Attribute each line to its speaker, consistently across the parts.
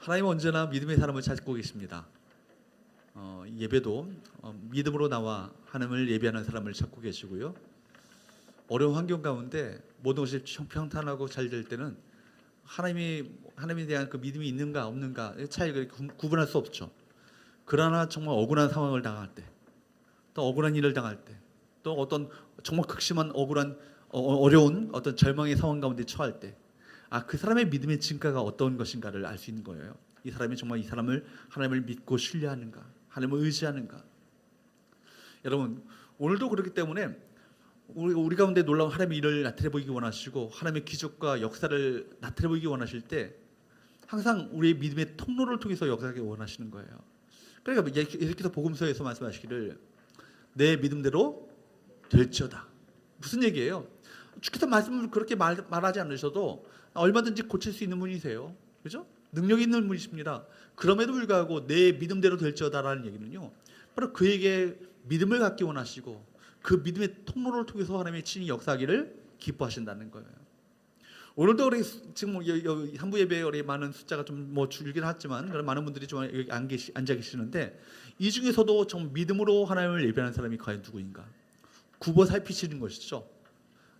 Speaker 1: 하나님은 언제나 믿음의 사람을 찾고 계십니다. 예배도 믿음으로 나와 하나님을 예배하는 사람을 찾고 계시고요. 어려운 환경 가운데 모든 것이 평탄하고 잘 될 때는 하나님에 대한 그 믿음이 있는가 없는가 차이를 구분할 수 없죠. 그러나 정말 억울한 상황을 당할 때, 또 억울한 일을 당할 때, 또 어떤 정말 극심한 억울한 어려운 어떤 절망의 상황 가운데 처할 때, 그 사람의 믿음의 진가가 어떤 것인가를 알 수 있는 거예요. 이 사람이 정말 하나님을 믿고 신뢰하는가, 하나님을 의지하는가. 여러분, 오늘도 그렇기 때문에 우리 가운데 놀라운 하나님의 일을 나타내 보이기 원하시고 하나님의 기적과 역사를 나타내 보이기 원하실 때 항상 우리의 믿음의 통로를 통해서 역사하기 원하시는 거예요. 그러니까 예수께서 복음서에서 말씀하시기를 내 믿음대로 될지어다. 무슨 얘기예요? 주께서 말씀을 그렇게 말하지 않으셔도 얼마든지 고칠 수 있는 분이세요. 그죠? 능력이 있는 분이십니다. 그럼에도 불구하고 내 믿음대로 될지어다라는 얘기는요, 바로 그에게 믿음을 갖기 원하시고 그 믿음의 통로를 통해서 하나님의 친히 역사하기를 기뻐하신다는 거예요. 오늘도 우리 지금 한부 예배에 우리 많은 숫자가 좀 줄긴 하지만 그런 많은 분들이 좀 여기 앉아 계시는데, 이 중에서도 좀 믿음으로 하나님을 예배하는 사람이 과연 누구인가? 굽어 살피시는 것이죠.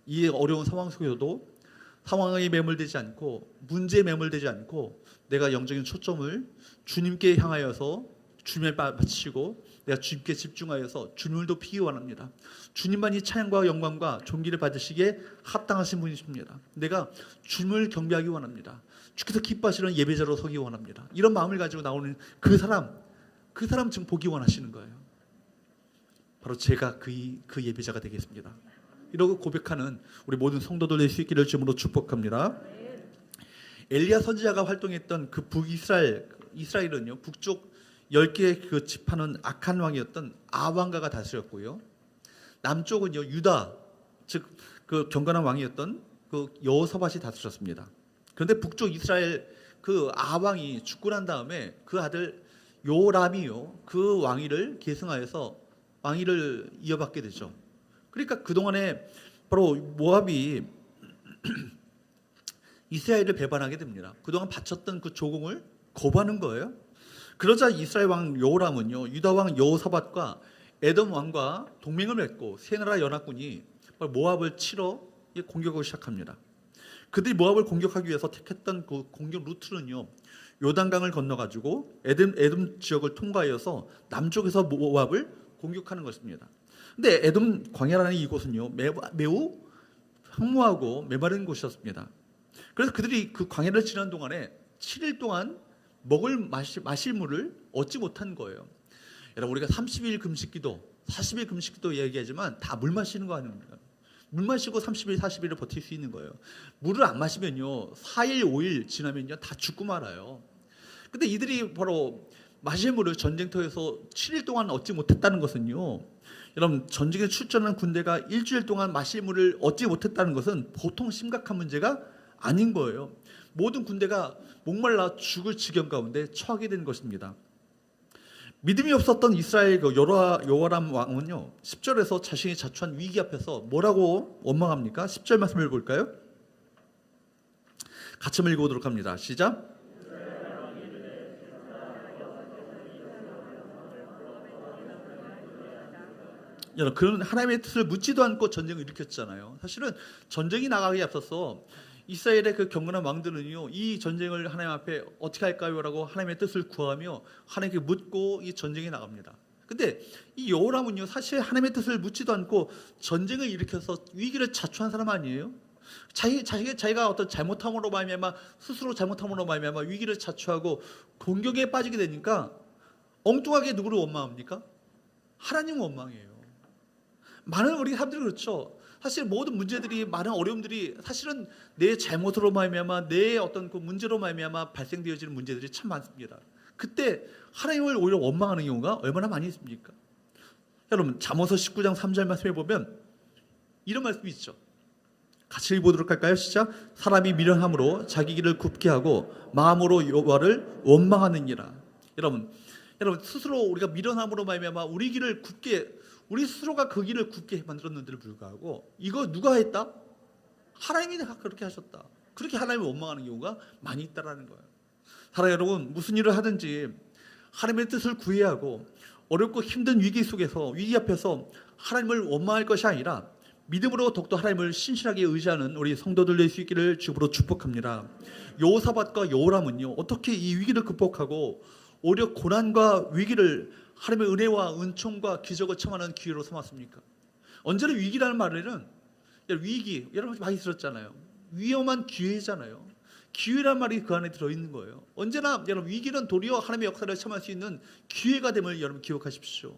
Speaker 1: 이 어려운 상황 속에서도 상황에 매몰되지 않고 문제에 매몰되지 않고 내가 영적인 초점을 주님께 향하여서 주님을 바치고 내가 주님께 집중하여서 주님을 높이기 원합니다. 주님만이 찬양과 영광과 존귀를 받으시기에 합당하신 분이십니다. 내가 주님을 경배하기 원합니다. 주께서 기뻐하시는 예배자로 서기 원합니다. 이런 마음을 가지고 나오는 그 사람 지금 보기 원하시는 거예요. 바로 제가 그 예배자가 되겠습니다. 이러고 고백하는 우리 모든 성도들 될 수 있기를 주님으로 축복합니다. 엘리야 선지자가 활동했던 그 이스라엘은요, 북쪽 10개의 그 지파는 악한 왕이었던 아왕가가 다스렸고요. 남쪽은요, 유다, 즉 그 경건한 왕이었던 그 여호사밧이 다스렸습니다. 그런데 북쪽 이스라엘 그 아왕이 죽고 난 다음에 그 아들 요람이요, 그 왕위를 계승하여서 왕위를 이어받게 되죠. 그러니까 그동안에 바로 모압이 이스라엘을 배반하게 됩니다. 그동안 바쳤던 그 조공을 거부하는 거예요. 그러자 이스라엘 왕 요람은요, 유다 왕 여호사밧과 에돔 왕과 동맹을 맺고 세 나라 연합군이 모압을 치러 공격을 시작합니다. 그들이 모압을 공격하기 위해서 택했던 그 공격 루트는요, 요단강을 건너가지고 에돔 지역을 통과하여서 남쪽에서 모압을 공격하는 것입니다. 근데 에돔 광야라는 이곳은요, 매우 황무하고 메마른 곳이었습니다. 그래서 그들이 그 광야를 지나는 동안에 7일 동안 마실 물을 얻지 못한 거예요. 여러분, 우리가 30일 금식기도, 40일 금식기도 얘기하지만 다 물 마시는 거 아닙니까? 물 마시고 30일, 40일을 버틸 수 있는 거예요. 물을 안 마시면요, 4일, 5일 지나면요, 다 죽고 말아요. 근데 이들이 바로 마실 물을 전쟁터에서 7일 동안 얻지 못했다는 것은요, 여러분, 전쟁에 출전한 군대가 일주일 동안 마실 물을 얻지 못했다는 것은 보통 심각한 문제가 아닌 거예요. 모든 군대가 목말라 죽을 지경 가운데 처하게 된 것입니다. 믿음이 없었던 이스라엘 여호람 왕은요, 10절에서 자신이 자초한 위기 앞에서 뭐라고 원망합니까? 10절 말씀을 볼까요? 같이 한번 읽어보도록 합니다. 시작. 여러분, 그런 하나님의 뜻을 묻지도 않고 전쟁을 일으켰잖아요. 사실은 전쟁이 나가기에 앞서서 이스라엘의 그 경건한 왕들은요, 이 전쟁을 하나님 앞에 어떻게 할까요? 라고 하나님의 뜻을 구하며 하나님께 묻고 이 전쟁에 나갑니다. 근데 이 여호람은요, 사실 하나님의 뜻을 묻지도 않고 전쟁을 일으켜서 위기를 자초한 사람 아니에요? 자기가 어떤 잘못함으로 말미암아, 스스로 잘못함으로 말미암아 위기를 자초하고 공격에 빠지게 되니까 엉뚱하게 누구를 원망합니까? 하나님을 원망해요. 많은 우리 사람들이 그렇죠. 사실 모든 문제들이, 많은 어려움들이 사실은 내 잘못으로 말미암아, 내 어떤 그 문제로 말미암아 발생되어지는 문제들이 참 많습니다. 그때 하나님을 오히려 원망하는 경우가 얼마나 많이 있습니까? 여러분, 잠언서 19장 3절 말씀에 보면 이런 말씀이 있죠. 같이 읽어보도록 할까요? 시작. 사람이 미련함으로 자기 길을 굽게 하고 마음으로 여호와를 원망하느니라. 여러분, 스스로 우리가 미련함으로 말미암아 우리 스스로가 그 길을 굽게 만들었는데도 불구하고 이거 누가 했다? 하나님이 그렇게 하셨다. 그렇게 하나님을 원망하는 경우가 많이 있다라는 거예요. 사랑하는 여러분, 무슨 일을 하든지 하나님의 뜻을 구해야 하고 어렵고 힘든 위기 속에서, 위기 앞에서 하나님을 원망할 것이 아니라 믿음으로 더욱더 하나님을 신실하게 의지하는 우리 성도들 될 수 있기를 주부로 축복합니다. 여호사밧과 여호람은요, 어떻게 이 위기를 극복하고 오히려 고난과 위기를 하나님의 은혜와 은총과 기적을 청하는 기회로 삼았습니까? 언제나 위기라는 말에는, 위기, 여러분 많이 들었잖아요. 위험한 기회잖아요. 기회란 말이 그 안에 들어있는 거예요. 언제나 여러분, 위기는 도리어 하나님의 역사를 참할 수 있는 기회가 됨을 여러분 기억하십시오.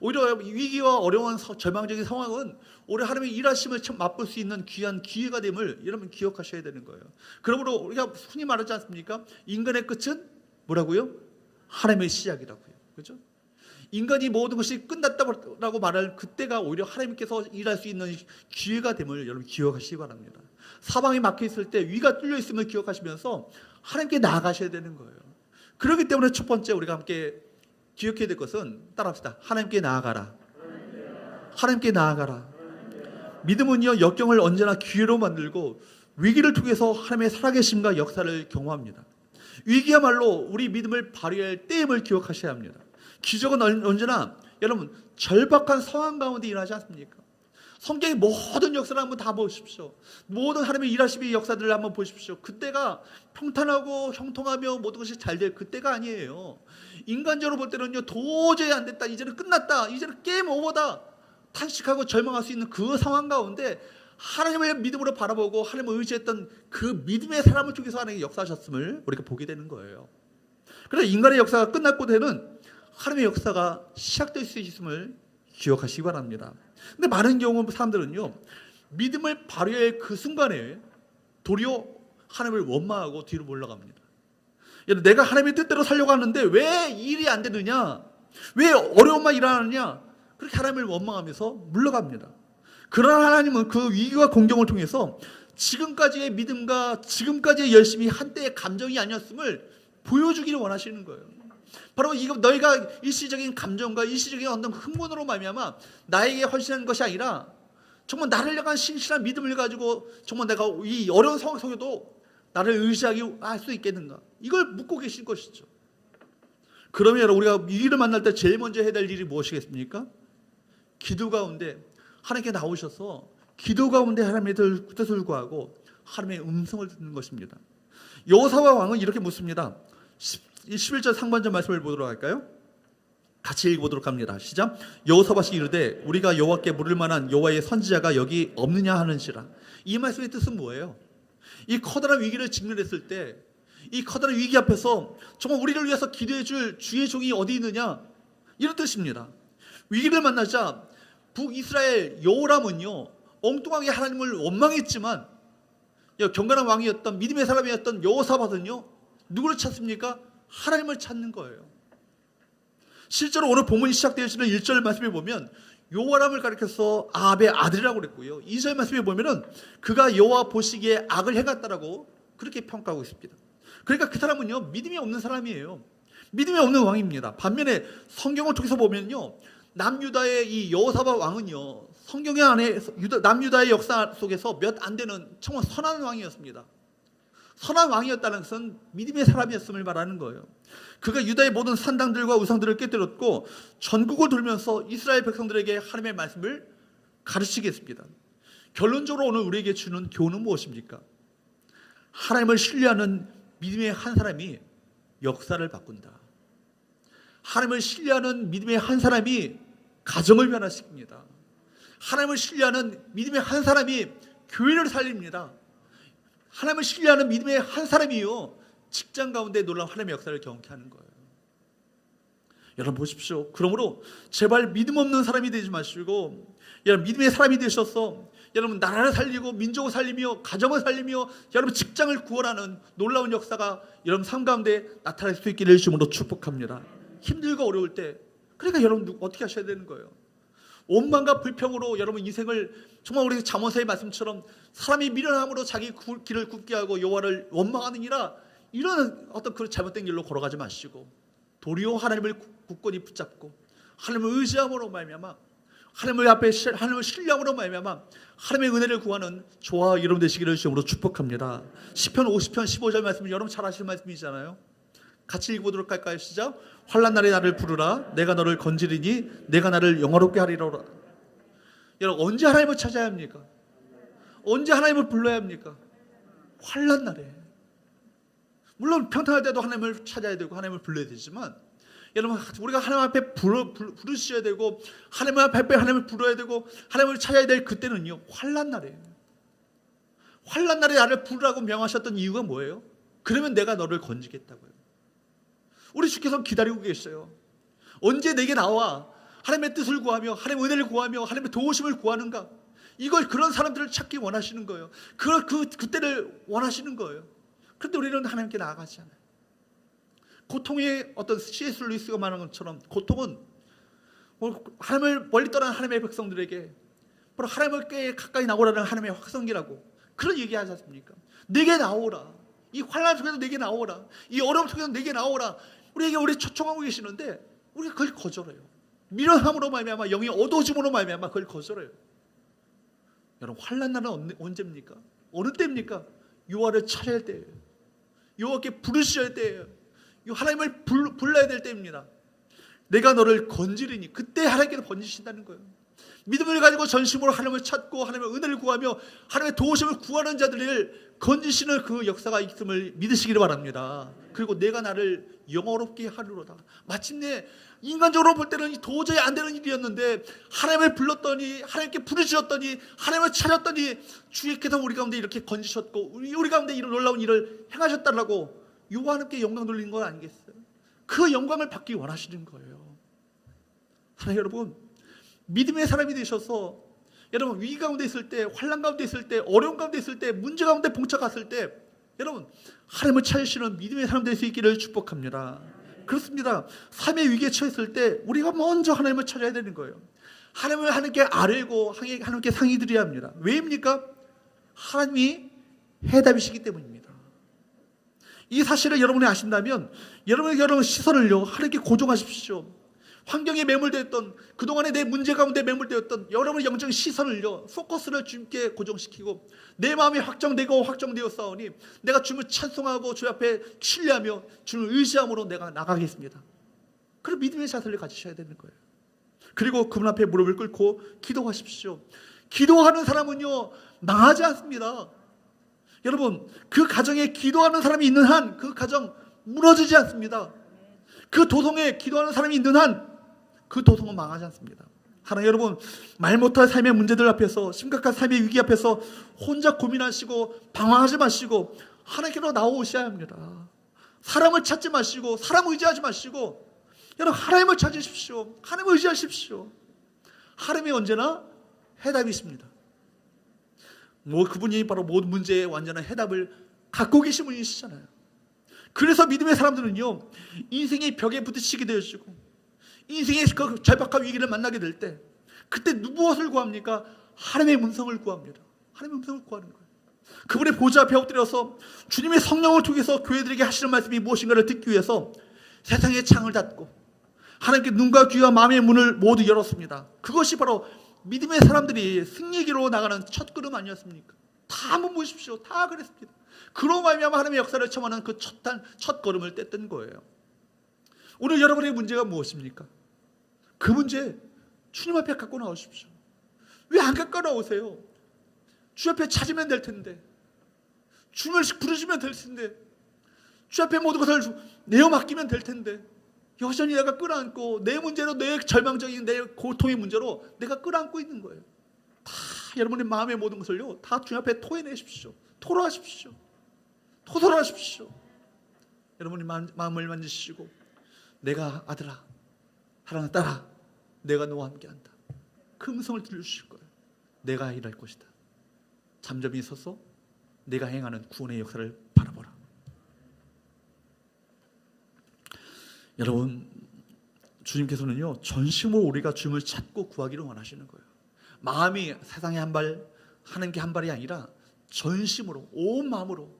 Speaker 1: 오히려 위기와 어려운 절망적인 상황은 오히려 하나님의 일하심을 맛볼 수 있는 귀한 기회가 됨을 여러분 기억하셔야 되는 거예요. 그러므로 우리가 흔히 말하지 않습니까? 인간의 끝은 뭐라고요? 하나님의 시작이라고요. 그렇죠? 인간이 모든 것이 끝났다고 말할 그때가 오히려 하나님께서 일할 수 있는 기회가 됨을 여러분 기억하시기 바랍니다. 사방이 막혀 있을 때, 위가 뚫려 있음을 기억하시면서 하나님께 나아가셔야 되는 거예요. 그렇기 때문에 첫 번째 우리가 함께 기억해야 될 것은, 따라합시다. 하나님께 나아가라. 하나님께 나아가라. 믿음은요, 역경을 언제나 기회로 만들고 위기를 통해서 하나님의 살아계심과 역사를 경험합니다. 위기야말로 우리 믿음을 발휘할 때임을 기억하셔야 합니다. 기적은 언제나 여러분 절박한 상황 가운데 일하지 않습니까? 성경의 모든 역사를 한번 다 보십시오. 모든 하나님의 일하심의 역사들을 한번 보십시오. 그때가 평탄하고 형통하며 모든 것이 잘 될 그때가 아니에요. 인간적으로 볼 때는요, 도저히 안 됐다, 이제는 끝났다, 이제는 게임 오버다 탄식하고 절망할 수 있는 그 상황 가운데 하나님을 믿음으로 바라보고 하나님을 의지했던 그 믿음의 사람을 통해서 하나님이 역사하셨음을 우리가 보게 되는 거예요. 그래서 인간의 역사가 끝났고 되는 하나님의 역사가 시작될 수 있음을 기억하시기 바랍니다. 근데 많은 경우 사람들은요, 믿음을 발휘할 그 순간에 도리어 하나님을 원망하고 뒤로 물러갑니다. 내가 하나님의 뜻대로 살려고 하는데 왜 일이 안 되느냐, 왜 어려움만 일어나느냐, 그렇게 하나님을 원망하면서 물러갑니다. 그러나 하나님은 그 위기와 공경을 통해서 지금까지의 믿음과 지금까지의 열심이 한때의 감정이 아니었음을 보여주기를 원하시는 거예요. 바로 이거 너희가 일시적인 감정과 일시적인 어떤 흥분으로 말미암아 나에게 헌신한 것이 아니라 정말 나를 향한 신실한 믿음을 가지고 정말 내가 이 어려운 상황 속에도 나를 의지하게 할 수 있겠는가, 이걸 묻고 계신 것이죠. 그러면 우리가 위기를 만날 때 제일 먼저 해야 될 일이 무엇이겠습니까? 기도 가운데 하나님께 나오셔서 기도 가운데 하나님의 뜻을 구하고 하나님의 음성을 듣는 것입니다. 여호사밧 왕은 이렇게 묻습니다. 11절 상반절 말씀을 보도록 할까요? 같이 읽어보도록 합니다. 시작. 여호사밧이 이르되 우리가 여호와께 물을 만한 여호와의 선지자가 여기 없느냐 하는지라. 이 말씀의 뜻은 뭐예요? 이 커다란 위기를 직면했을 때, 이 커다란 위기 앞에서 정말 우리를 위해서 기도해 줄 주의 종이 어디 있느냐, 이런 뜻입니다. 위기를 만나자 북이스라엘 여호람은요, 엉뚱하게 하나님을 원망했지만 경건한 왕이었던 믿음의 사람이었던 여호사밧은요, 누구를 찾습니까? 하나님을 찾는 거예요. 실제로 오늘 본문이 시작되어지는 1절 말씀에 보면 여호람을 가리켜서 아합의 아들이라고 그랬고요, 2절 말씀에 보면은 그가 여호와 보시기에 악을 행했다라고 그렇게 평가하고 있습니다. 그러니까 그 사람은요, 믿음이 없는 사람이에요. 믿음이 없는 왕입니다. 반면에 성경을 통해서 보면요, 남유다의 이 여호사밧 왕은요, 성경의 안에 남유다의 역사 속에서 몇 안 되는 정말 선한 왕이었습니다. 선한 왕이었다는 것은 믿음의 사람이었음을 말하는 거예요. 그가 유다의 모든 산당들과 우상들을 깨뜨렸고 전국을 돌면서 이스라엘 백성들에게 하나님의 말씀을 가르치게 했습니다. 결론적으로 오늘 우리에게 주는 교훈은 무엇입니까? 하나님을 신뢰하는 믿음의 한 사람이 역사를 바꾼다. 하나님을 신뢰하는 믿음의 한 사람이 가정을 변화시킵니다. 하나님을 신뢰하는 믿음의 한 사람이 교회를 살립니다. 하나님을 신뢰하는 믿음의 한 사람이요, 직장 가운데 놀라운 하나님의 역사를 경험케 하는 거예요. 여러분 보십시오. 그러므로 제발 믿음 없는 사람이 되지 마시고 여러분 믿음의 사람이 되셔서 여러분 나라를 살리고 민족을 살리며 가정을 살리며 여러분 직장을 구원하는 놀라운 역사가 여러분 삶 가운데 나타날 수 있기를 주님으로 축복합니다. 힘들고 어려울 때, 그러니까 여러분 어떻게 하셔야 되는 거예요? 원망과 불평으로 여러분 인생을 정말 우리 잠언서의 말씀처럼 사람이 미련함으로 자기 길을 굽게 하고 여호와를 원망하느니라, 이런 어떤 그런 잘못된 길로 걸어가지 마시고 도리어 하나님을 굳건히 붙잡고 하나님을 의지함으로 말미암아 하나님을 앞에 하나님을 신뢰함으로 말미암아 하나님의 은혜를 구하는 저와 여러분 되시기를 주님으로 축복합니다. 시편 50편 15절 말씀은 여러분 잘 아시는 말씀이잖아요. 같이 읽어보도록 할까요? 시작. 환난 날에 나를 부르라. 내가 너를 건지리니 내가 나를 영화롭게 하리라. 여러분, 언제 하나님을 찾아야 합니까? 언제 하나님을 불러야 합니까? 환난 날에. 물론 평탄할 때도 하나님을 찾아야 되고 하나님을 불러야 되지만, 여러분, 우리가 하나님 앞에 부르셔야 되고 하나님 앞에 하나님을 불러야 되고 하나님을 찾아야 될 그때는요, 환난 날이에요. 환난 날에 나를 부르라고 명하셨던 이유가 뭐예요? 그러면 내가 너를 건지겠다고요. 우리 주께서 기다리고 계셔요. 언제 내게 나와 하나님의 뜻을 구하며 하나님의 은혜를 구하며 하나님의 도우심을 구하는가? 이걸, 그런 사람들을 찾기 원하시는 거예요. 그때를 원하시는 거예요. 그런데 우리는 하나님께 나아가지 않아요. 고통의 어떤 C.S. 루이스가 말한 것처럼 고통은 하나님을 멀리 떠난 하나님의 백성들에게 바로 하나님께 가까이 나오라는 하나님의 확성기라고 그런 얘기하지 않습니까? 내게 나오라. 이 환난 속에서 내게 나오라. 이 어려움 속에서 내게 나오라. 우리 초청하고 계시는데 우리가 그걸 거절해요. 미련함으로 말미암아, 영이 어두워짐으로 말미암아 그걸 거절해요. 여러분, 환난 날은 언제입니까? 어느 때입니까? 여호와를 찾아야 때예요. 여호와께 부르셔야 때예요. 하나님을 불러야 될 때입니다. 내가 너를 건지리니, 그때 하나님께서 건지신다는 거예요. 믿음을 가지고 전심으로 하나님을 찾고 하나님의 은혜를 구하며 하나님의 도우심을 구하는 자들을 건지시는 그 역사가 있음을 믿으시기를 바랍니다. 그리고 내가 나를 영화롭게 하리로다. 마침내 인간적으로 볼 때는 도저히 안 되는 일이었는데 하나님을 불렀더니, 하나님께 부르셨더니, 하나님을 찾았더니 주께서 우리 가운데 이렇게 건지셨고 우리 가운데 이런 놀라운 일을 행하셨다라고 여호와께 영광 돌리는 거 아니겠어요? 그 영광을 받기 원하시는 거예요. 사랑하는 여러분, 믿음의 사람이 되셔서 여러분, 위기 가운데 있을 때, 환난 가운데 있을 때, 어려움 가운데 있을 때, 문제 가운데 봉착했을 때 여러분, 하나님을 찾으시는 믿음의 사람 될 수 있기를 축복합니다. 그렇습니다. 삶의 위기에 처했을 때 우리가 먼저 하나님을 찾아야 되는 거예요. 하나님께 아뢰고 하나님께 상의 드려야 합니다. 왜입니까? 하나님이 해답이시기 때문입니다. 이 사실을 여러분이 아신다면 여러분 시선을요, 하나님께 고정하십시오. 환경에 매몰되었던, 그동안에 내 문제 가운데 매몰되었던 여러분의 영적 시선을요, 포커스를 주님께 고정시키고 내 마음이 확정되어 싸우니 내가 주님을 찬송하고 주 앞에 신뢰하며 주님을 의지함으로 내가 나가겠습니다. 그런 믿음의 자세를 가지셔야 되는 거예요. 그리고 그분 앞에 무릎을 꿇고 기도하십시오. 기도하는 사람은요, 망하지 않습니다. 여러분, 그 가정에 기도하는 사람이 있는 한 그 가정 무너지지 않습니다. 그 도성에 기도하는 사람이 있는 한 그 도성은 망하지 않습니다. 하나님, 여러분, 말 못할 삶의 문제들 앞에서, 심각한 삶의 위기 앞에서 혼자 고민하시고 방황하지 마시고 하나님께로 나오셔야 합니다. 사람을 찾지 마시고 사람 의지하지 마시고 여러분, 하나님을 찾으십시오. 하나님을 의지하십시오. 하나님이 언제나 해답이 있습니다. 그분이 바로 모든 문제의 완전한 해답을 갖고 계신 분이시잖아요. 그래서 믿음의 사람들은요, 인생의 벽에 부딪히게 되어지고 인생의 그 절박한 위기를 만나게 될 때 그때 무엇을 구합니까? 하나님의 음성을 구합니다. 하나님의 음성을 구하는 거예요. 그분의 보좌 앞에 엎드려서 주님의 성령을 통해서 교회들에게 하시는 말씀이 무엇인가를 듣기 위해서 세상의 창을 닫고 하나님께 눈과 귀와 마음의 문을 모두 열었습니다. 그것이 바로 믿음의 사람들이 승리기로 나가는 첫 걸음 아니었습니까? 다 한번 보십시오. 다 그랬습니다. 그로 말미암아 하나님의 역사를 체험하는 그 첫 걸음을 뗐던 거예요. 오늘 여러분의 문제가 무엇입니까? 그 문제 주님 앞에 갖고 나오십시오. 왜 안 갖고 나오세요? 주 앞에 찾으면 될 텐데, 주님을 부르시면 될 텐데, 주 앞에 모든 것을 내어 맡기면 될 텐데, 여전히 내가 끌어안고 내 문제로, 내 절망적인 내 고통의 문제로 내가 끌어안고 있는 거예요. 다 여러분의 마음의 모든 것을요, 다 주님 앞에 토해내십시오. 토로하십시오. 토설하십시오. 여러분이 마음을 만지시고, 내가 아들아, 사랑하는 딸아, 내가 너와 함께한다. 그 음성을 들려주실 거예요. 내가 일할 것이다. 잠잠히 서서 내가 행하는 구원의 역사를 바라보라. 여러분, 주님께서는요, 전심으로 우리가 주님을 찾고 구하기를 원하시는 거예요. 마음이 세상에 한 발, 하나님께 한 발이 아니라 전심으로, 온 마음으로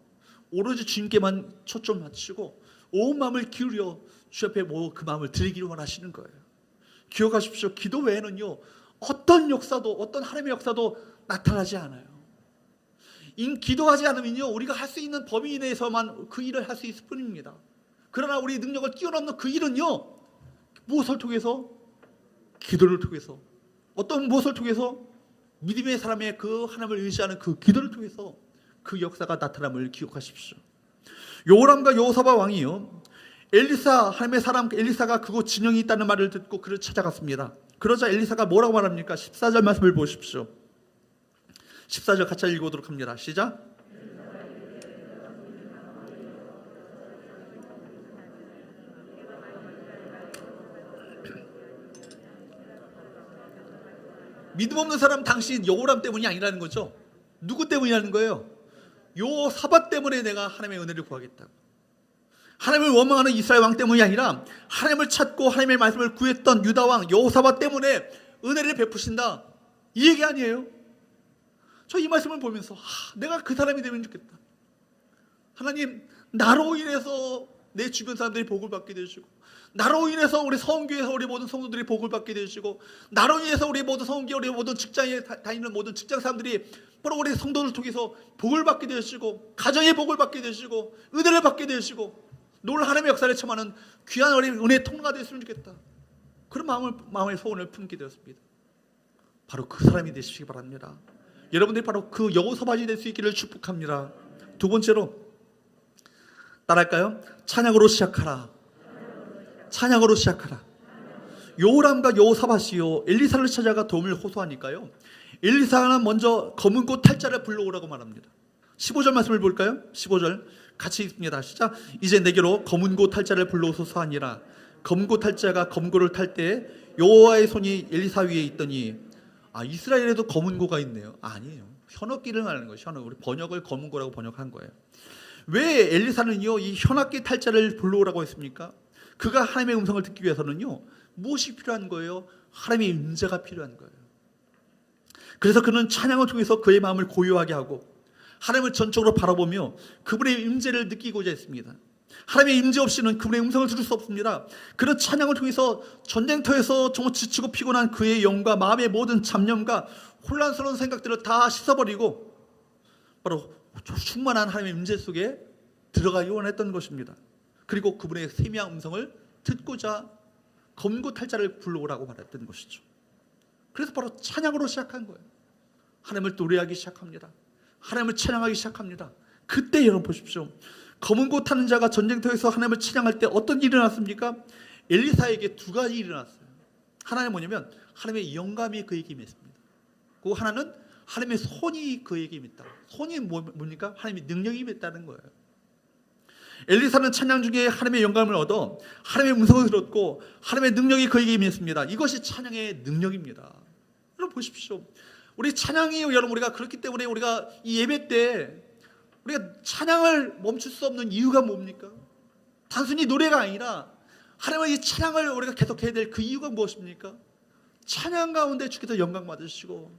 Speaker 1: 오로지 주님께만 초점 맞추고 온 마음을 기울여 주 앞에 그 마음을 드리기를 원하시는 거예요. 기억하십시오. 기도 외에는요, 어떤 역사도, 어떤 하나님의 역사도 나타나지 않아요. 기도하지 않으면요, 우리가 할 수 있는 범위 내에서만 그 일을 할 수 있을 뿐입니다. 그러나 우리 능력을 뛰어넘는 그 일은요, 무엇을 통해서? 기도를 통해서. 어떤 무엇을 통해서? 믿음의 사람의 그 하나님을 의지하는 그 기도를 통해서 그 역사가 나타남을 기억하십시오. 요람과 여호사밧 왕이요, 엘리사, 하나님의 사람 엘리사가 그곳 진영이 있다는 말을 듣고 그를 찾아갔습니다. 그러자 엘리사가 뭐라고 말합니까? 14절 말씀을 보십시오. 14절 같이 읽어보도록 합니다. 시작. 믿음 없는 사람 당신 여호람 때문이 아니라는 거죠. 누구 때문이라는 거예요? 여호사밧 때문에 내가 하나님의 은혜를 구하겠다고. 하나님을 원망하는 이스라엘 왕 때문이 아니라 하나님을 찾고 하나님의 말씀을 구했던 유다 왕 여호사밧 때문에 은혜를 베푸신다, 이 얘기 아니에요? 저 이 말씀을 보면서 내가 그 사람이 되면 좋겠다. 하나님, 나로 인해서 내 주변 사람들이 복을 받게 되시고, 나로 인해서 우리 성교에서 우리 모든 성도들이 복을 받게 되시고, 나로 인해서 우리 모든 성교, 우리 모든 직장에 다니는 모든 직장 사람들이 바로 우리 성도를 통해서 복을 받게 되시고, 가정의 복을 받게 되시고, 은혜를 받게 되시고, 놀 하나님의 역사를 참하는 귀한 은혜의 통로가 되었으면 좋겠다. 그런 마음의 소원을 품게 되었습니다. 바로 그 사람이 되시기 바랍니다. 여러분들이 바로 그 여호사밧이 될 수 있기를 축복합니다. 두 번째로 따라할까요? 찬양으로 시작하라. 찬양으로 시작하라. 요람과 여호사밧이요, 엘리사를 찾아가 도움을 호소하니까요, 엘리사는 먼저 검은 꽃 탈자를 불러오라고 말합니다. 15절 말씀을 볼까요? 15절 같이 읽습니다. 시작. 이제 내게로 검은 꽃 탈자를 불러오소서 하니라. 검은 꽃 탈자가 검고를 탈 때 여호와의 손이 엘리사 위에 있더니, 이스라엘에도 검은 고가 있네요. 아니에요. 현악기를 말하는 거예요. 현악. 우리 번역을 검은 고라고 번역한 거예요. 왜 엘리사는요, 이 현악기 탈자를 불러오라고 했습니까? 그가 하나님의 음성을 듣기 위해서는요, 무엇이 필요한 거예요? 하나님의 임재가 필요한 거예요. 그래서 그는 찬양을 통해서 그의 마음을 고요하게 하고 하나님을 전적으로 바라보며 그분의 임재를 느끼고자 했습니다. 하나님의 임재 없이는 그분의 음성을 들을 수 없습니다. 그런 찬양을 통해서 전쟁터에서 정말 지치고 피곤한 그의 영과 마음의 모든 잡념과 혼란스러운 생각들을 다 씻어버리고 바로 충만한 하나님의 임재 속에 들어가기 원했던 것입니다. 그리고 그분의 세미한 음성을 듣고자 검고 탈자를 불러오라고 말했던 것이죠. 그래서 바로 찬양으로 시작한 거예요. 하나님을 노래하기 시작합니다. 하나님을 찬양하기 시작합니다. 그때 여러분 보십시오. 검은 꽃 타는 자가 전쟁터에서 하나님을 찬양할 때 어떤 일이 일어났습니까? 엘리사에게 두 가지 일이 일어났어요. 하나는 뭐냐면 하나님의 영감이 그에게 임했습니다. 그 하나는 하나님의 손이 그에게 임했다. 손이 뭡니까? 하나님의 능력이 임했다는 거예요. 엘리사는 찬양 중에 하나님의 영감을 얻어 하나님의 음성을 들었고 하나님의 능력이 그에게 임했습니다. 이것이 찬양의 능력입니다. 여러분 보십시오. 우리 찬양이 여러분 우리가 그렇기 때문에 우리가 이 예배 때 우리가 찬양을 멈출 수 없는 이유가 뭡니까? 단순히 노래가 아니라 하나님의 이 찬양을 우리가 계속해야 될 그 이유가 무엇입니까? 찬양 가운데 주께서 영광 받으시고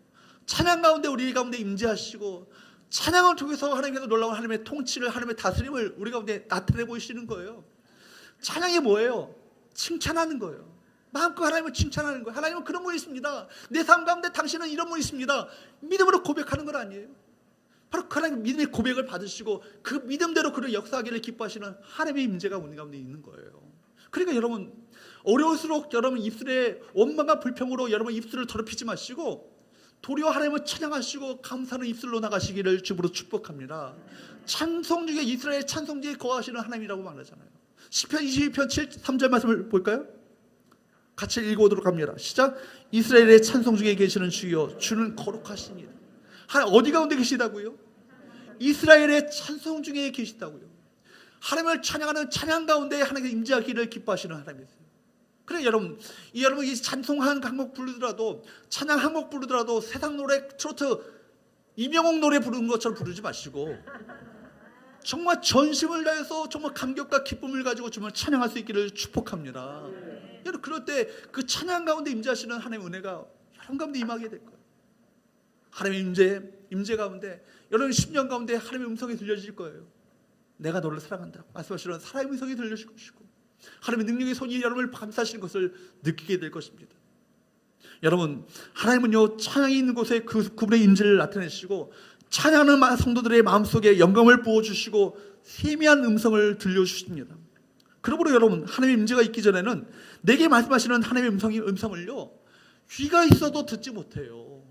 Speaker 1: 찬양 가운데 우리 가운데 임재하시고 찬양을 통해서 하나님께서 놀라운 하나님의 통치를, 하나님의 다스림을 우리 가운데 나타내 보이시는 거예요. 찬양이 뭐예요? 칭찬하는 거예요. 마음껏 하나님을 칭찬하는 거예요. 하나님은 그런 분이십니다. 내 삶 가운데 당신은 이런 분이십니다. 믿음으로 고백하는 건 아니에요. 바로 그 하나님 믿음의 고백을 받으시고 그 믿음대로 그를 역사하기를 기뻐하시는 하나님의 임재가 우리 가운데 있는 거예요. 그러니까 여러분 어려울수록 여러분 입술에 원망과 불평으로 여러분 입술을 더럽히지 마시고 도리어 하나님을 찬양하시고 감사하는 입술로 나가시기를 주부로 축복합니다. 찬송 중에 이스라엘 찬송 중에 거하시는 하나님이라고 말하잖아요. 시편 22편 3절 말씀을 볼까요? 같이 읽어보도록 합니다. 시작. 이스라엘의 찬송 중에 계시는 주여 주는 거룩하십니다. 어디 가운데 계시다고요? 이스라엘의 찬송 중에 계시다고요. 하나님을 찬양하는 찬양 가운데 하나님의 임재하기를 기뻐하시는 하나님이세요. 그래 여러분 이 찬송 한 곡 부르더라도 찬양 한 곡 부르더라도 세상 노래 트로트 이명옥 노래 부르는 것처럼 부르지 마시고 정말 전심을 다해서 정말 감격과 기쁨을 가지고 정말 찬양할 수 있기를 축복합니다. 여러분 그럴 때 그 찬양 가운데 임재하시는 하나님의 은혜가 여러분 가운데 임하게 될 거예요. 하나님의 임재 가운데 여러분 10년 가운데 하나님의 음성이 들려질 거예요. 내가 너를 사랑한다 말씀하시는 하나님의 음성이 들려질 것이고 하나님의 능력의 손이 여러분을 감싸시는 것을 느끼게 될 것입니다. 여러분 하나님은요 찬양이 있는 곳에 그분의 임재를 나타내시고 찬양하는 성도들의 마음속에 영감을 부어주시고 세미한 음성을 들려주십니다. 그러므로 여러분, 하나님의 임재가 있기 전에는 내게 말씀하시는 하나님의 음성을요, 귀가 있어도 듣지 못해요.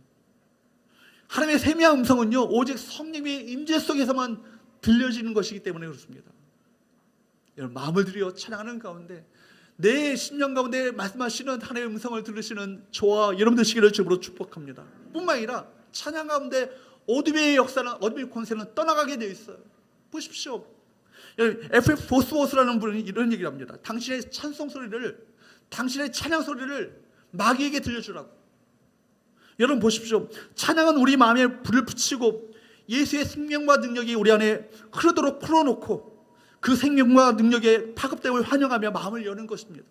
Speaker 1: 하나님의 세미한 음성은요, 오직 성령의 임재 속에서만 들려지는 것이기 때문에 그렇습니다. 여러분, 마음을 들여 찬양하는 가운데 내 심령 가운데 말씀하시는 하나님의 음성을 들으시는 저와 여러분들 시기를 주님으로 축복합니다. 뿐만 아니라 찬양 가운데 어둠의 역사는, 어둠의 권세는 떠나가게 되어 있어요. 보십시오. F.F. 보스워스라는 분이 이런 얘기를 합니다. 당신의 찬송 소리를, 당신의 찬양 소리를 마귀에게 들려주라고. 여러분 보십시오. 찬양은 우리 마음에 불을 붙이고 예수의 생명과 능력이 우리 안에 흐르도록 풀어놓고 그 생명과 능력의 파급됨을 환영하며 마음을 여는 것입니다.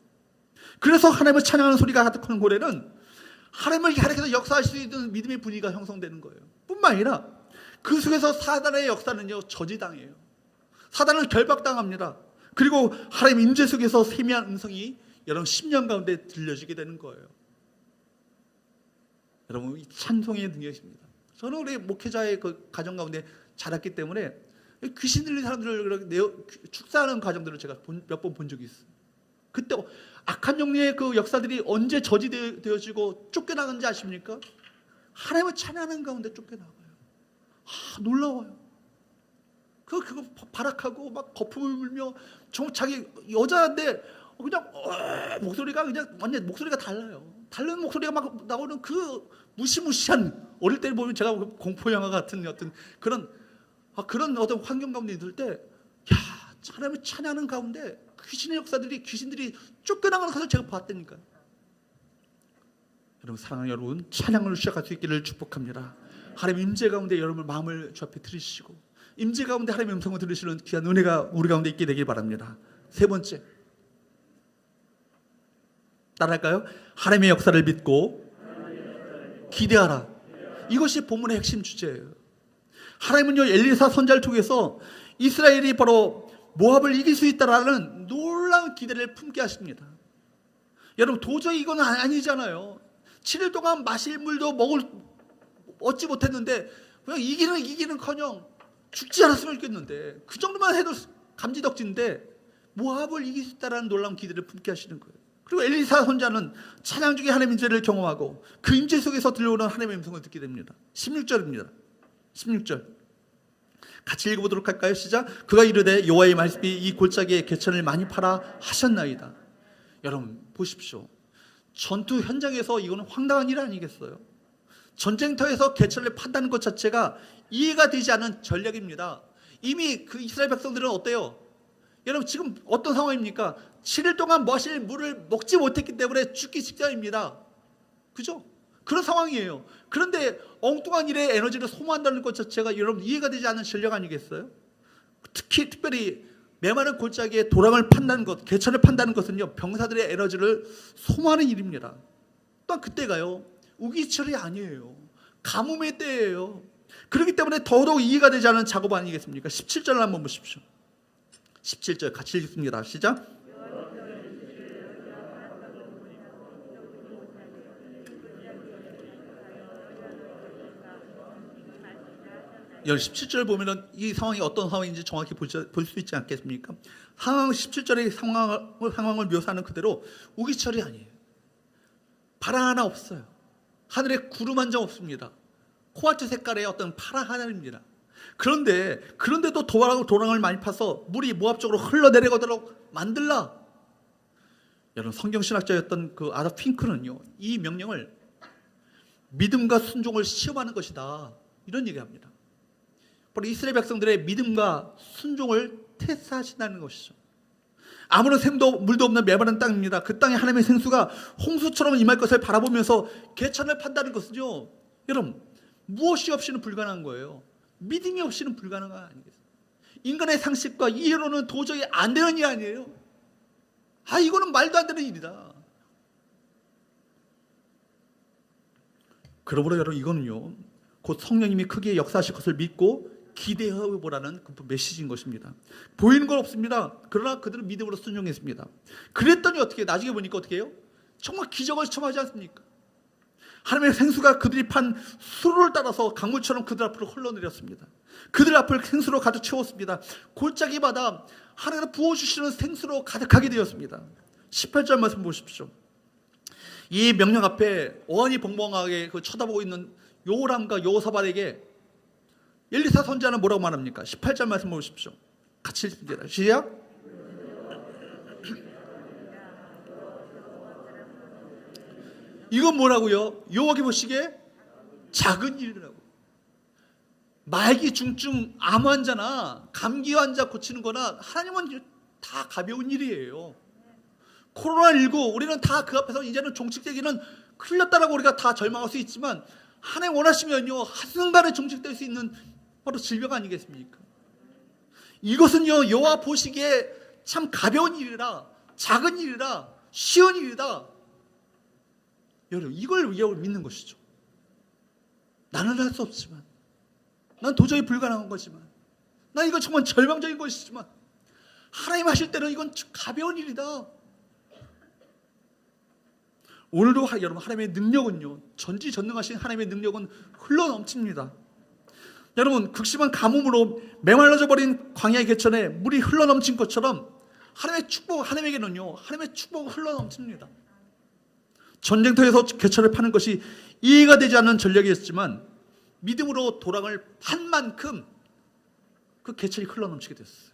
Speaker 1: 그래서 하나님을 찬양하는 소리가 가득한 고래는 하나님을 가리켜서 역사할 수 있는 믿음의 분위기가 형성되는 거예요. 뿐만 아니라 그 속에서 사단의 역사는요, 저지당해요. 사단은 결박당합니다. 그리고 하나님 임재 속에서 세미한 음성이 여러분 심령 가운데 들려지게 되는 거예요. 여러분, 이 찬송의 능력입니다. 저는 우리 목회자의 그 가정 가운데 자랐기 때문에 귀신 들린 사람들을 축사하는 과정들을 제가 몇 번 본 적이 있어요. 그때 악한 영리의 그 역사들이 언제 저지되어지고 쫓겨나는지 아십니까? 하나님을 찬양하는 가운데 쫓겨나가요. 놀라워요. 그거 발악하고 막 거품을 불며 자기 여자인데 그냥 목소리가 그냥 완전 목소리가 달라요. 다른 목소리가 막 나오는 그 무시무시한, 어릴 때 보면 제가 공포 영화 같은 어떤 그런 어떤 환경 가운데 있을 때, 하나님을 찬양하는 가운데 귀신들이 쫓겨나가는 것을 제가 봤다니까요. 여러분, 사랑하는 여러분, 찬양을 시작할 수 있기를 축복합니다. 하나님 임재 가운데 여러분 마음을 주 앞에 들이시고 임재 가운데 하나님의 음성을 들으시는 귀한 은혜가 우리 가운데 있게 되길 바랍니다. 세 번째, 따라할까요? 하나님의 역사를 믿고 기대하라. 이것이 본문의 핵심 주제예요. 하나님은요, 엘리사 선지자를 통해서 이스라엘이 바로 모압을 이길 수 있다라는 놀라운 기대를 품게 하십니다. 여러분, 도저히 이건 아니잖아요. 7일 동안 마실 물도 얻지 못했는데 그냥 이기는커녕 죽지 않았으면 좋겠는데, 그 정도만 해도 감지덕지인데 모압을 이길 수 있다라는 놀라운 기대를 품게 하시는 거예요. 그리고 엘리사 선지자는 찬양 중에 하나님의 임재를 경험하고 그 임재 속에서 들려오는 하나님의 음성을 듣게 됩니다. 16절입니다. 16절 같이 읽어보도록 할까요? 시작. 그가 이르되 여호와의 말씀이 이 골짜기에 개천을 많이 팔아 하셨나이다. 여러분 보십시오. 전투 현장에서 이거는 황당한 일 아니겠어요? 전쟁터에서 개천을 판다는 것 자체가 이해가 되지 않은 전략입니다. 이미 그 이스라엘 백성들은 어때요? 여러분 지금 어떤 상황입니까? 7일 동안 마실 물을 먹지 못했기 때문에 죽기 직전입니다. 그죠? 그런 상황이에요. 그런데 엉뚱한 일에 에너지를 소모한다는 것 자체가 여러분 이해가 되지 않는 전략 아니겠어요? 특별히 메마른 골짜기에 도랑을 판다는 것, 개천을 판다는 것은요, 병사들의 에너지를 소모하는 일입니다. 또한 그때가요, 우기철이 아니에요. 가뭄의 때예요. 그렇기 때문에 더더욱 이해가 되지 않는 작업 아니겠습니까? 17절을 한번 보십시오. 17절 같이 읽습니다. 시작. 여기 17절 보면은 이 상황이 어떤 상황인지 정확히 볼 수 있지 않겠습니까? 17절의 상황을 묘사하는 그대로 우기철이 아니에요. 바람 하나 없어요. 하늘에 구름 한 점 없습니다. 코발트 색깔의 어떤 파란 하늘입니다. 그런데도 도랑을 많이 파서 물이 모압 쪽으로 흘러내려가도록 만들라. 여러분 성경 신학자였던 그 아다 핑크는요, 이 명령을 믿음과 순종을 시험하는 것이다, 이런 얘기합니다. 바로 이스라엘 백성들의 믿음과 순종을 테스트하신다는 것이죠. 아무런 샘도 물도 없는 메마른 땅입니다. 그 땅에 하나님의 생수가 홍수처럼 임할 것을 바라보면서 개천을 판다는 것은요, 여러분 무엇이 없이는 불가능한 거예요. 믿음이 없이는 불가능한 거 아니겠어요? 인간의 상식과 이해로는 도저히 안 되는 일 아니에요. 이거는 말도 안 되는 일이다. 그러므로 여러분 이거는요, 곧 성령님이 크게 역사하실 것을 믿고 기대해보라는 그 메시지인 것입니다. 보이는 건 없습니다. 그러나 그들은 믿음으로 순종했습니다. 그랬더니 어떻게, 나중에 보니까 어떻게 해요? 정말 기적을 첨하지 않습니까? 하나님의 생수가 그들이 판 수로를 따라서 강물처럼 그들 앞으로 흘러내렸습니다. 그들 앞을 생수로 가득 채웠습니다. 골짜기마다 하나님께서 부어주시는 생수로 가득하게 되었습니다. 18절 말씀 보십시오. 이 명령 앞에 어안이 벙벙하게 쳐다보고 있는 요람과 요사발에게 엘리사 선지자는 뭐라고 말합니까? 18절 말씀 보십시오. 같이 읽습니다. 시작. 이건 뭐라고요? 여호와께 보시기에 작은 일이라고. 말기 중증 암 환자나 감기 환자 고치는 거나 하나님은 다 가벼운 일이에요. 코로나19 우리는 다 그 앞에서 이제는 종식되기는 큰일 났다라고 우리가 다 절망할 수 있지만 하나님 원하시면요 한순간에 종식될 수 있는 바로 질병 아니겠습니까? 이것은요 여호와 보시기에 참 가벼운 일이라, 작은 일이라, 쉬운 일이다. 여러분 이걸 믿는 것이죠. 나는 할 수 없지만, 난 도저히 불가능한 거지만, 난 이거 정말 절망적인 것이지만 하나님 하실 때는 이건 가벼운 일이다. 오늘도 여러분 하나님의 능력은요, 전지전능하신 하나님의 능력은 흘러넘칩니다. 여러분 극심한 가뭄으로 메말라져 버린 광야의 개천에 물이 흘러넘친 것처럼 하나님의 축복, 하나님에게는요 하나님의 축복은 흘러넘칩니다. 전쟁터에서 개천을 파는 것이 이해가 되지 않는 전략이었지만 믿음으로 도랑을 판 만큼 그 개천이 흘러넘치게 됐어요.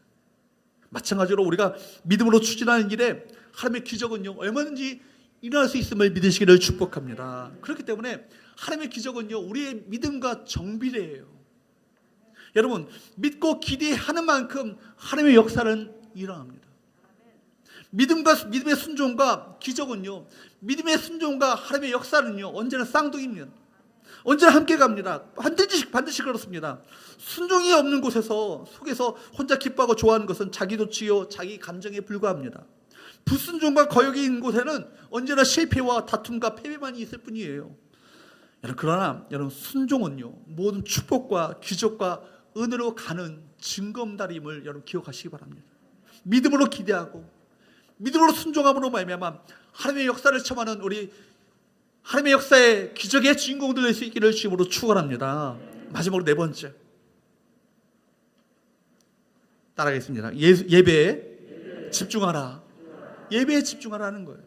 Speaker 1: 마찬가지로 우리가 믿음으로 추진하는 길에 하나님의 기적은요 얼마든지 일어날 수 있음을 믿으시기를 축복합니다. 그렇기 때문에 하나님의 기적은요 우리의 믿음과 정비례해요. 여러분 믿고 기대하는 만큼 하나님의 역사는 일어납니다. 믿음의 순종과 기적은요, 믿음의 순종과 하나님의 역사는요 언제나 쌍둥이입니다. 언제나 함께 갑니다. 반드시 그렇습니다. 순종이 없는 곳에서 속에서 혼자 기뻐하고 좋아하는 것은 자기 도취요 자기 감정에 불과합니다. 불순종과 거역이 있는 곳에는 언제나 실패와 다툼과 패배만이 있을 뿐이에요. 그러나 여러분 순종은요 모든 축복과 기적과 은혜로 가는 증거다림을 여러분 기억하시기 바랍니다. 믿음으로 기대하고 믿음으로 순종함으로 말미암아 하나님의 역사를 체험하는 우리 하나님의 역사의 기적의 주인공들 될 수 있기를 주님으로 축원합니다. 마지막으로 네 번째 따라하겠습니다. 예배에 집중하라. 예배에 집중하라는 거예요.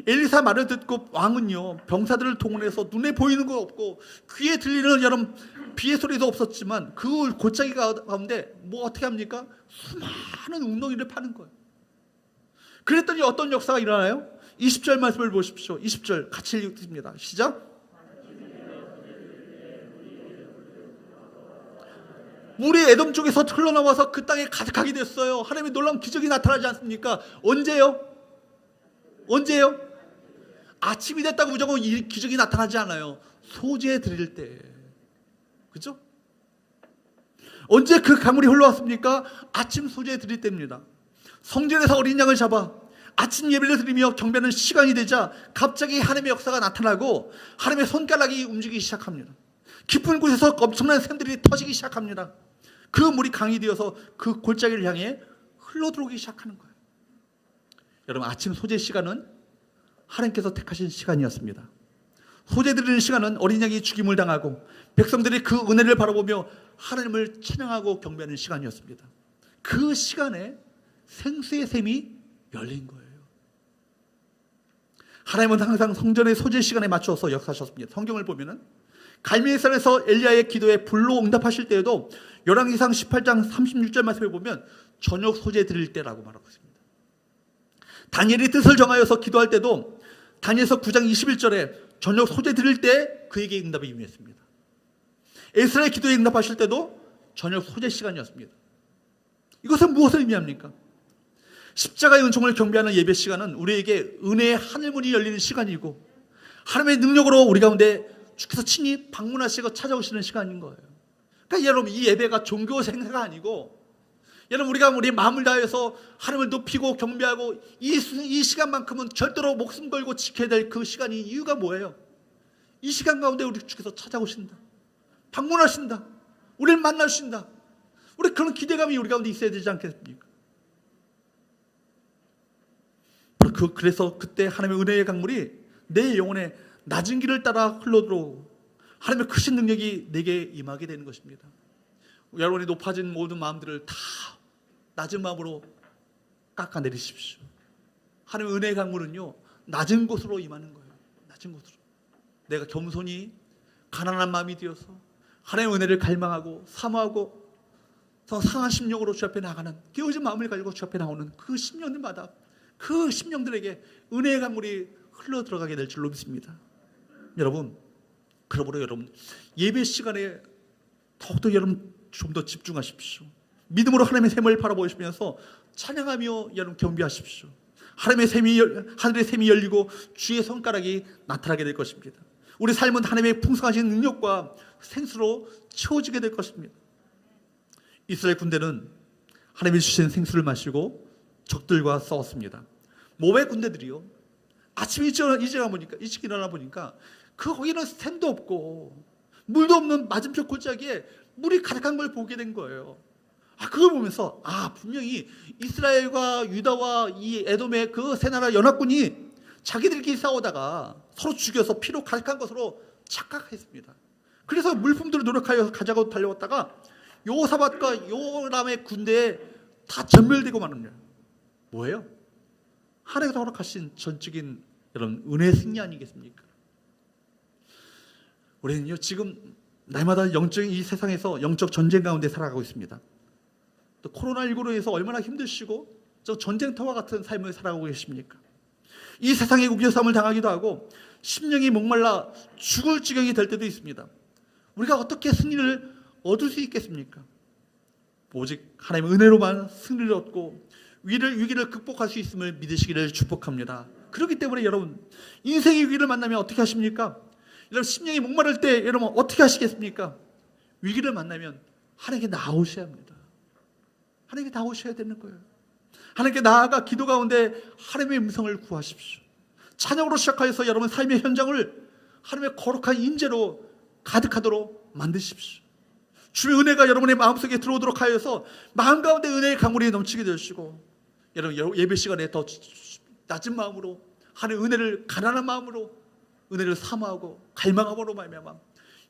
Speaker 1: 엘리사 말을 듣고 왕은요 병사들을 동원해서 눈에 보이는 거 없고 귀에 들리는 여러분 비의 소리도 없었지만 그 골짜기 가운데 뭐 어떻게 합니까? 수많은 웅덩이를 파는 거예요. 그랬더니 어떤 역사가 일어나요? 20절 말씀을 보십시오. 20절 같이 읽습니다. 시작. 물이 에돔 쪽에서 흘러나와서 그 땅에 가득하게 됐어요. 하나님의 놀라운 기적이 나타나지 않습니까? 언제요? 아침이 됐다고 무조건 이 기적이 나타나지 않아요. 소재 드릴 때. 그죠? 언제 그 강물이 흘러왔습니까? 아침 소재 드릴 때입니다. 성전에서 어린 양을 잡아 아침 예배를 드리며 경배하는 시간이 되자 갑자기 하나님의 역사가 나타나고 하나님의 손가락이 움직이기 시작합니다. 깊은 곳에서 엄청난 샘들이 터지기 시작합니다. 그 물이 강이 되어서 그 골짜기를 향해 흘러들어오기 시작하는 거예요. 여러분 아침 소재 시간은 하나님께서 택하신 시간이었습니다. 소재 드리는 시간은 어린 양이 죽임을 당하고 백성들이 그 은혜를 바라보며 하나님을 찬양하고 경배하는 시간이었습니다. 그 시간에 생수의 샘이 열린 거예요. 하나님은 항상 성전의 소재 시간에 맞춰서 역사하셨습니다. 성경을 보면은 갈멜산에서 엘리야의 기도에 불로 응답하실 때에도 열왕기상 18장 36절 말씀에 보면 저녁 소재 드릴 때라고 말하고 있습니다. 다니엘이 뜻을 정하여서 기도할 때도 다니엘서 9장 21절에 저녁 소재 드릴 때 그에게 응답이 임했습니다. 에스라의 기도에 응답하실 때도 저녁 소재 시간이었습니다. 이것은 무엇을 의미합니까? 십자가의 은총을 경배하는 예배 시간은 우리에게 은혜의 하늘문이 열리는 시간이고 하나님의 능력으로 우리 가운데 주께서 친히 방문하시고 찾아오시는 시간인 거예요. 그러니까 여러분 이 예배가 종교 생사가 아니고 여러분 우리가 우리 마음을 다해서 하나님을 높이고 경배하고 이 시간만큼은 절대로 목숨 걸고 지켜야 될 그 시간이 이유가 뭐예요? 이 시간 가운데 우리 주께서 찾아오신다. 방문하신다. 우리를 만나신다. 우리 그런 기대감이 우리 가운데 있어야 되지 않겠습니까? 그래서 그때 하나님의 은혜의 강물이 내 영혼에 낮은 길을 따라 흘러들어오고 하나님의 크신 능력이 내게 임하게 되는 것입니다. 여러분이 높아진 모든 마음들을 다 낮은 마음으로 깎아내리십시오. 하나님의 은혜의 강물은요, 낮은 곳으로 임하는 거예요. 낮은 곳으로. 내가 겸손히 가난한 마음이 되어서 하나님의 은혜를 갈망하고 사모하고 상한 심령으로 주 앞에 나가는, 깨어진 마음을 가지고 주 앞에 나오는 그 심령들마다, 그 심령들에게 은혜의 강물이 흘러 들어가게 될 줄로 믿습니다. 여러분, 그러므로 여러분 예배 시간에 더욱더 여러분 좀 더 집중하십시오. 믿음으로 하나님의 샘을 바라보시면서 찬양하며 여러분 경배하십시오. 하나님의 하늘의 샘이 열리고 주의 손가락이 나타나게 될 것입니다. 우리 삶은 하나님의 풍성하신 능력과 생수로 채워지게 될 것입니다. 이스라엘 군대는 하나님이 주신 생수를 마시고 적들과 싸웠습니다. 모압의 군대들이요, 아침에 일찍 일어나 보니까 거기는 샘도 없고 물도 없는 맞은편 골짜기에 물이 가득한 걸 보게 된 거예요. 그걸 보면서 분명히 이스라엘과 유다와 이 에돔의 그 세 나라 연합군이 자기들끼리 싸우다가 서로 죽여서 피로 가득한 것으로 착각했습니다. 그래서 물품들을 노력하여 가져가고 달려왔다가 요사밧과 요람의 군대에 다 전멸되고 마는, 뭐예요? 하나님께서 허락하신 전적인 여러분 은혜의 승리 아니겠습니까? 우리는요 지금 날마다 영적인 이 세상에서 영적 전쟁 가운데 살아가고 있습니다. 또 코로나19로 인해서 얼마나 힘드시고 저 전쟁터와 같은 삶을 살아가고 계십니까? 이 세상에 우겨싸움을 당하기도 하고 심령이 목말라 죽을 지경이 될 때도 있습니다. 우리가 어떻게 승리를 얻을 수 있겠습니까? 오직 하나님의 은혜로만 승리를 얻고 위기를 극복할 수 있음을 믿으시기를 축복합니다. 그렇기 때문에 여러분 인생의 위기를 만나면 어떻게 하십니까? 여러분 심령이 목마를 때 여러분 어떻게 하시겠습니까? 위기를 만나면 하나님께 나오셔야 합니다. 하나님께 나오셔야 되는 거예요. 하나님께 나아가 기도 가운데 하나님의 음성을 구하십시오. 찬양으로 시작하여서 여러분 삶의 현장을 하나님의 거룩한 인재로 가득하도록 만드십시오. 주의 은혜가 여러분의 마음속에 들어오도록 하여서 마음 가운데 은혜의 강물이 넘치게 되시고 여러분 예배 시간에 더 낮은 마음으로 하나님의 은혜를 가난한 마음으로 은혜를 사모하고 갈망함으로 말미암아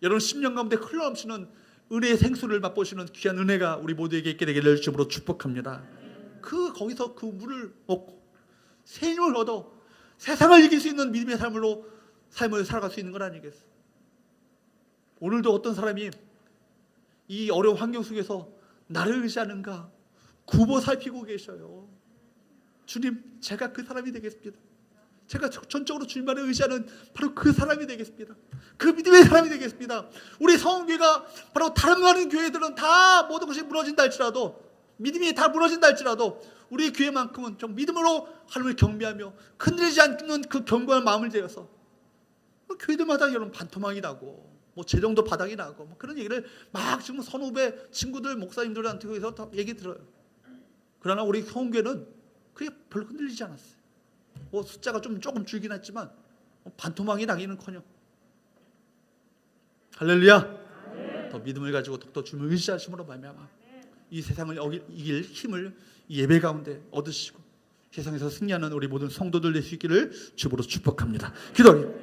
Speaker 1: 여러분 심령 가운데 흘러넘치는 은혜의 생수를 맛보시는 귀한 은혜가 우리 모두에게 있게 되기를 주님으로 축복합니다. 거기서 그 물을 먹고 새 힘을 얻어 세상을 이길 수 있는 믿음의 삶을 살아갈 수 있는 건 아니겠어요? 오늘도 어떤 사람이 이 어려운 환경 속에서 나를 의지하는가 굽어 살피고 계셔요. 주님, 제가 그 사람이 되겠습니다. 제가 전적으로 주님만을 의지하는 바로 그 사람이 되겠습니다. 그 믿음의 사람이 되겠습니다. 우리 성교회가 바로 다른 많은 교회들은 다 모든 것이 무너진다 할지라도, 믿음이 다 무너진다 할지라도 우리 교회만큼은 좀 믿음으로 하나님을 경배하며 흔들리지 않는 그 견고한 마음을 내어서 교회들마다 여러분 반토막이 나고 재정도 바닥이 나고 그런 얘기를 막 지금 선후배 친구들 목사님들한테 얘기 들어요. 그러나 우리 성교회는 그게 별로 흔들리지 않았어요. 숫자가 조금 줄긴 했지만 반토막이 나기는커녕 할렐루야. 더 믿음을 가지고 더욱더 주님을 의지하심으로 말미암아 이 세상을 이길 힘을 이 예배 가운데 얻으시고 세상에서 승리하는 우리 모든 성도들 될 수 있기를 주님으로 축복합니다. 기도하겠습니다.